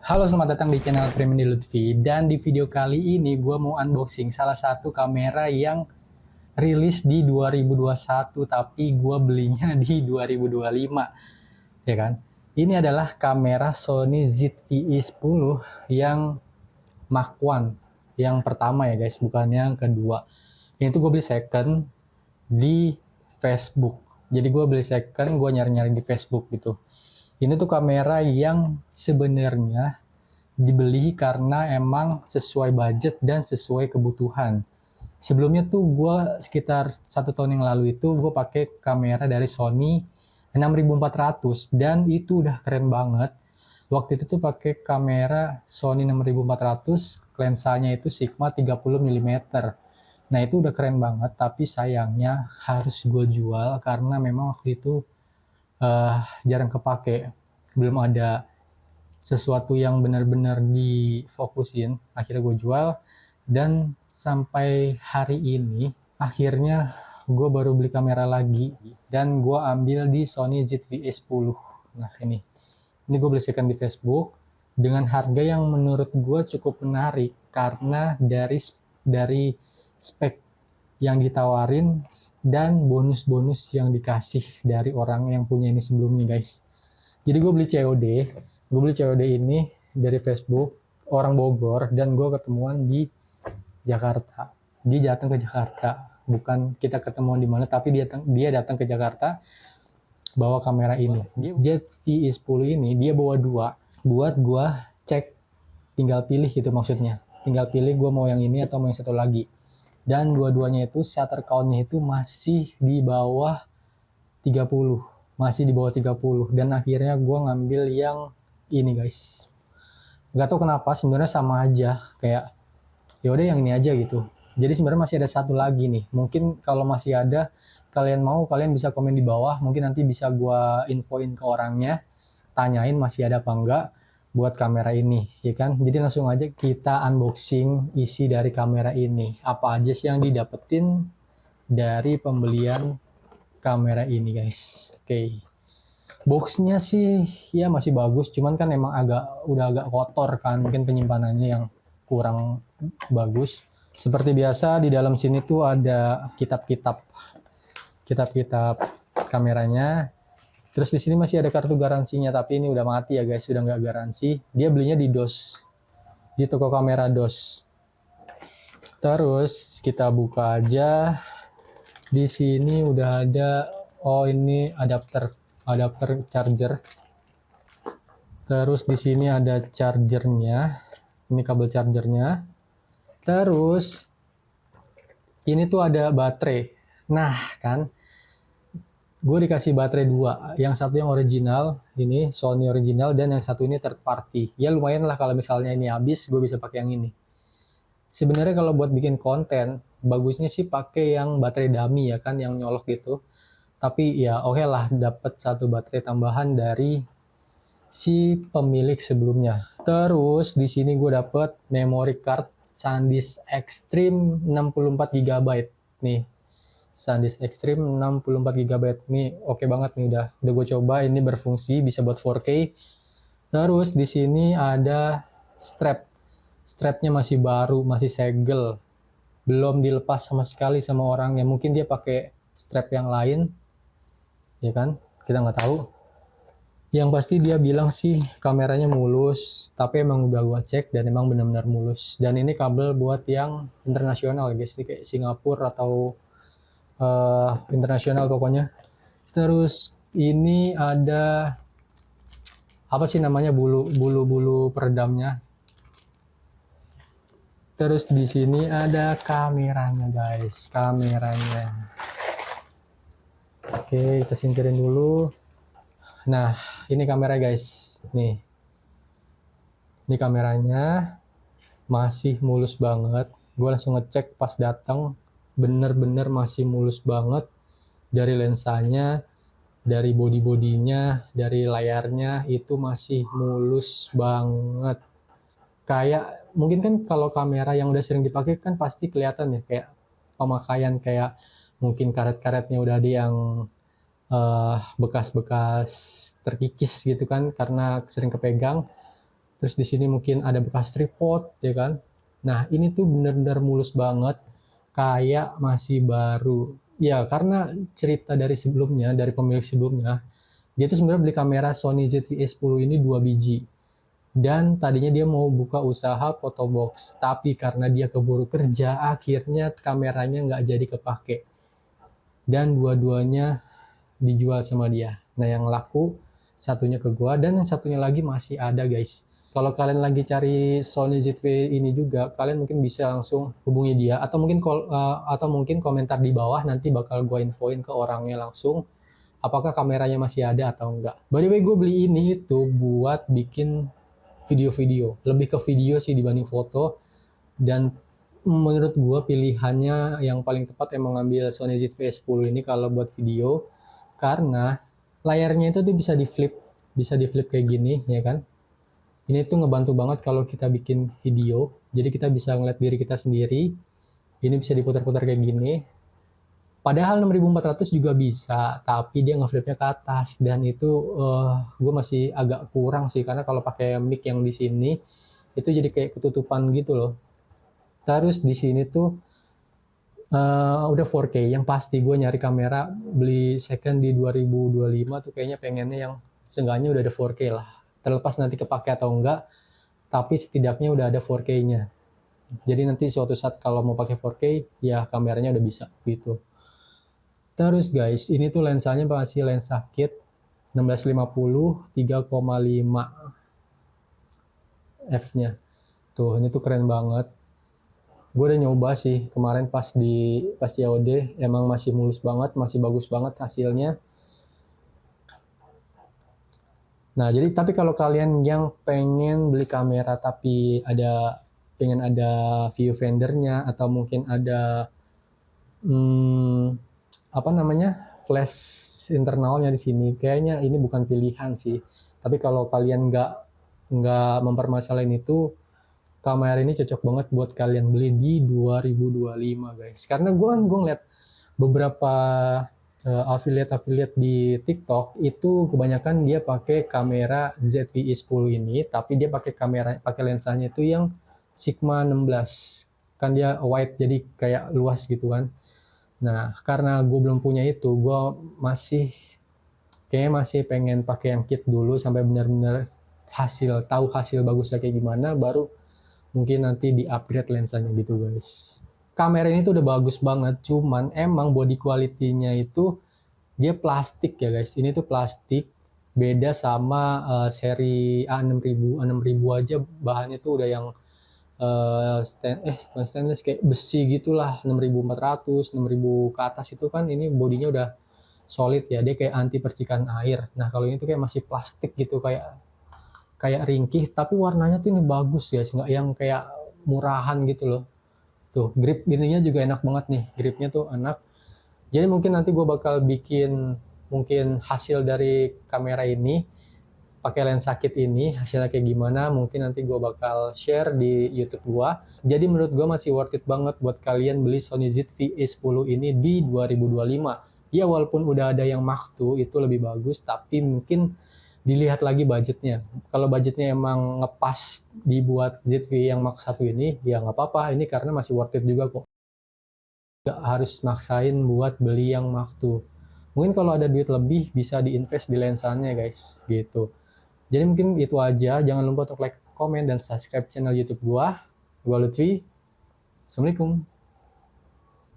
Halo, selamat datang di channel Premindi Lutfi. Dan di video kali ini gue mau unboxing salah satu kamera yang rilis di 2021 tapi gue belinya di 2025, ya kan? Ini adalah kamera Sony ZV-E10 yang Mark I, yang pertama ya guys, bukan yang kedua. Ini tuh gue beli second di Facebook. Jadi gue beli second, gue nyari-nyari di Facebook gitu. Ini tuh kamera yang sebenarnya dibeli karena emang sesuai budget dan sesuai kebutuhan. Sebelumnya tuh gue sekitar 1 tahun yang lalu itu gue pakai kamera dari Sony 6400 dan itu udah keren banget. Waktu itu tuh pakai kamera Sony 6400, lensanya itu Sigma 30 mm. Nah itu udah keren banget, tapi sayangnya harus gue jual karena memang waktu itu jarang kepake. Belum ada sesuatu yang benar-benar difokusin, akhirnya gue jual. Dan sampai hari ini akhirnya gue baru beli kamera lagi dan gue ambil di Sony ZV-E10. Nah ini gue beli second di Facebook dengan harga yang menurut gue cukup menarik karena dari spek yang ditawarin dan bonus-bonus yang dikasih dari orang yang punya ini sebelumnya guys. Jadi gue beli COD ini dari Facebook, orang Bogor, dan gue ketemuan di Jakarta. Dia datang ke Jakarta, bukan kita ketemuan di mana, tapi dia datang ke Jakarta bawa kamera ini. ZV-E10 ini dia bawa dua, buat gue cek, tinggal pilih gitu maksudnya. Tinggal pilih gue mau yang ini atau mau yang satu lagi. Dan dua-duanya itu shutter count-nya itu masih di bawah 30. Masih di bawah 30. Dan akhirnya gue ngambil yang ini guys. Gak tau kenapa, sebenarnya sama aja. Kayak yaudah yang ini aja gitu. Jadi sebenarnya masih ada satu lagi nih. Mungkin kalau masih ada, kalian mau, kalian bisa komen di bawah. Mungkin nanti bisa gue infoin ke orangnya. Tanyain masih ada apa enggak buat kamera ini, ya kan? Jadi langsung aja kita unboxing isi dari kamera ini. Apa aja sih yang didapetin dari pembelian kamera ini guys. Oke. Boxnya sih ya masih bagus, cuman kan emang udah agak kotor kan, mungkin penyimpanannya yang kurang bagus. Seperti biasa di dalam sini tuh ada kitab-kitab kameranya. Terus di sini masih ada kartu garansinya, tapi ini udah mati ya guys, sudah nggak garansi. Dia belinya di DOS, di toko kamera DOS. Terus kita buka aja. Di sini udah ada, oh ini adapter charger. Terus di sini ada chargernya, ini kabel chargernya. Terus ini tuh ada baterai. Nah kan, gue dikasih baterai dua, yang satu yang original, ini Sony original, dan yang satu ini third party. Ya lumayan lah kalau misalnya ini habis, gue bisa pakai yang ini. Sebenarnya kalau buat bikin konten, bagusnya sih pakai yang baterai dummy ya kan, yang nyolok gitu. Tapi ya oke lah, dapat satu baterai tambahan dari si pemilik sebelumnya. Terus di sini gue dapat memory card SanDisk Extreme 64 GB nih. SanDisk Extreme 64 GB nih, oke banget nih, udah gue coba, ini berfungsi, bisa buat 4K. Terus di sini ada strapnya masih baru, masih segel, belum dilepas sama sekali sama orangnya. Mungkin dia pakai strap yang lain, ya kan, kita nggak tahu. Yang pasti dia bilang sih kameranya mulus, tapi emang udah gua cek dan emang benar-benar mulus. Dan ini kabel buat yang internasional guys, ini kayak Singapura atau internasional pokoknya. Terus ini ada apa sih namanya, bulu peredamnya. Terus di sini ada kameranya guys, kameranya. Oke, kita singkirin dulu. Nah, ini kamera guys. Nih. Ini kameranya masih mulus banget. Gue langsung ngecek pas datang, bener-bener masih mulus banget. Dari lensanya, dari body-bodinya, dari layarnya, itu masih mulus banget. Kayak mungkin kan kalau kamera yang udah sering dipakai kan pasti kelihatan ya, kayak pemakaian, kayak mungkin karet-karetnya udah ada yang bekas-bekas terkikis gitu kan karena sering kepegang. Terus di sini mungkin ada bekas tripod ya kan. Nah, ini tuh benar-benar mulus banget kayak masih baru. Ya, karena cerita dari sebelumnya, dari pemilik sebelumnya, dia tuh sebenarnya beli kamera Sony ZV-E10 ini 2 biji. Dan tadinya dia mau buka usaha photobox, tapi karena dia keburu kerja, akhirnya kameranya nggak jadi kepake. Dan dua-duanya dijual sama dia. Nah, yang laku satunya ke gua dan yang satunya lagi masih ada, guys. Kalau kalian lagi cari Sony ZV ini juga, kalian mungkin bisa langsung hubungi dia atau mungkin komentar di bawah, nanti bakal gua infoin ke orangnya langsung apakah kameranya masih ada atau enggak. By the way, gue beli ini itu buat bikin video-video, lebih ke video sih dibanding foto. Dan menurut gue pilihannya yang paling tepat emang ngambil Sony ZV-E10 ini kalau buat video, karena layarnya itu tuh bisa di flip kayak gini ya kan. Ini tuh ngebantu banget kalau kita bikin video, jadi kita bisa ngeliat diri kita sendiri. Ini bisa diputar-putar kayak gini. Padahal 6400 juga bisa, tapi dia ngeflipnya ke atas dan itu gue masih agak kurang sih karena kalau pakai mic yang di sini itu jadi kayak ketutupan gitu loh. Terus di sini tuh udah 4K yang pasti. Gue nyari kamera beli second di 2025 tuh kayaknya pengennya yang seenggaknya udah ada 4K lah. Terlepas nanti kepake atau enggak, tapi setidaknya udah ada 4K-nya. Jadi nanti suatu saat kalau mau pakai 4K ya kameranya udah bisa gitu. Terus guys, ini tuh lensanya masih lensa kit 1650 3,5 f-nya. Tuh, ini tuh keren banget. Gue udah nyoba sih kemarin pas COD, emang masih mulus banget, masih bagus banget hasilnya. Nah, jadi tapi kalau kalian yang pengen beli kamera tapi pengen ada viewfindernya atau mungkin ada apa namanya, flash internalnya di sini, kayaknya ini bukan pilihan sih. Tapi kalau kalian nggak mempermasalahin itu, kamera ini cocok banget buat kalian beli di 2025 guys. Karena gue ngeliat beberapa affiliate di TikTok itu kebanyakan dia pakai kamera ZV-E10 ini, tapi dia pakai lensanya itu yang Sigma 16. Kan dia wide jadi kayak luas gitu kan. Nah, karena gue belum punya itu, gue kayaknya masih pengen pakai yang kit dulu sampai benar-benar tahu hasil bagusnya kayak gimana, baru mungkin nanti di-upgrade lensanya gitu guys. Kamera ini tuh udah bagus banget, cuman emang body quality-nya itu dia plastik ya guys. Ini tuh plastik, beda sama seri A6000. A6000 aja bahannya tuh udah yang stainless kayak besi gitulah, 6400, 6000 ke atas itu kan ini bodinya udah solid ya, dia kayak anti percikan air. Nah, kalau ini tuh kayak masih plastik gitu, kayak ringkih, tapi warnanya tuh ini bagus guys, nggak yang kayak murahan gitu loh. Tuh, grip ininya juga enak banget nih, gripnya tuh enak. Jadi mungkin nanti gue bakal bikin mungkin hasil dari kamera ini pakai lensa kit ini, hasilnya kayak gimana, mungkin nanti gue bakal share di YouTube gue. Jadi menurut gue masih worth it banget buat kalian beli Sony ZV-E10 ini di 2025. Ya walaupun udah ada yang Mark II itu lebih bagus, tapi mungkin dilihat lagi budgetnya. Kalau budgetnya emang ngepas dibuat ZV yang Mark I ini, ya nggak apa-apa. Ini karena masih worth it juga kok. Nggak harus maksain buat beli yang Mark II. Mungkin kalau ada duit lebih bisa diinvest di lensanya guys, gitu. Jadi mungkin itu aja. Jangan lupa untuk like, komen, dan subscribe channel YouTube gua. Gua Lutfi. Assalamualaikum.